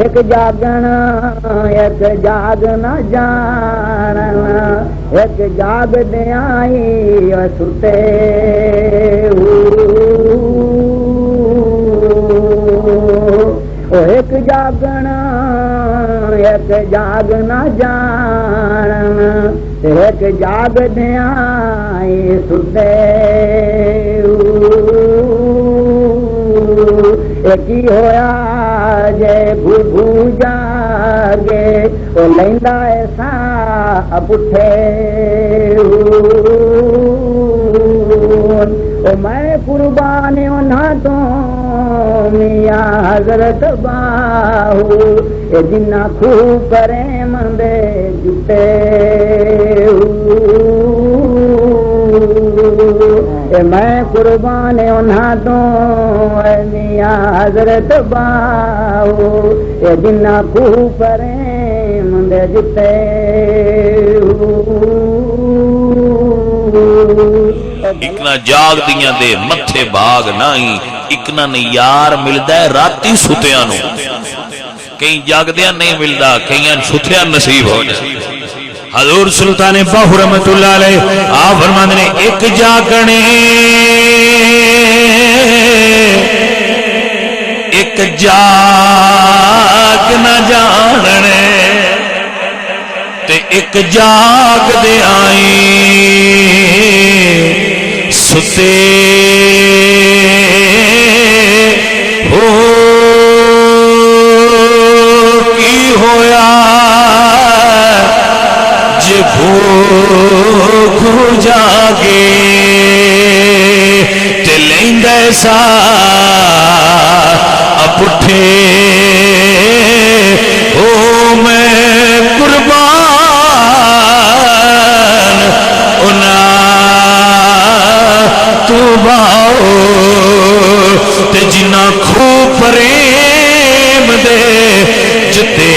एक जागना एक जाग न जानना, एक जाग दे आई सुते ओ एक जागना एक जाग न जानना, एक जाग दे आई सुते एक ही होया जे भू जागे ओ लैंदा ऐसा पुठे ओ मैं कुर्बान ना तो मिया हजरत बाहू ए जिन्ना खूब करे मंदे जुटे मैं कुर्बान उन्हा तो मिया हजरत बाहू ए जिन्ना खूब करे मंदे जुटे इकना जाग दियां दे मथे बाग नहीं, इकना नहीं यार मिलदा है राती सुतियां नूं, कई जागदियां नहीं मिलदा, कईयां सुतियां नसीब हो जाए। हजूर सुल्तान बाहू रहमतुल्लाह अलैह आप फरमाते ने एक जागने एक जाग न जानने ते एक जाग दे आई सुते हो की होया जे भूख जागे ते लैंदा सा पुठे ओ मैं कुर्बान उना तू बाओ ते जिन्ना खूब प्रेम दे जते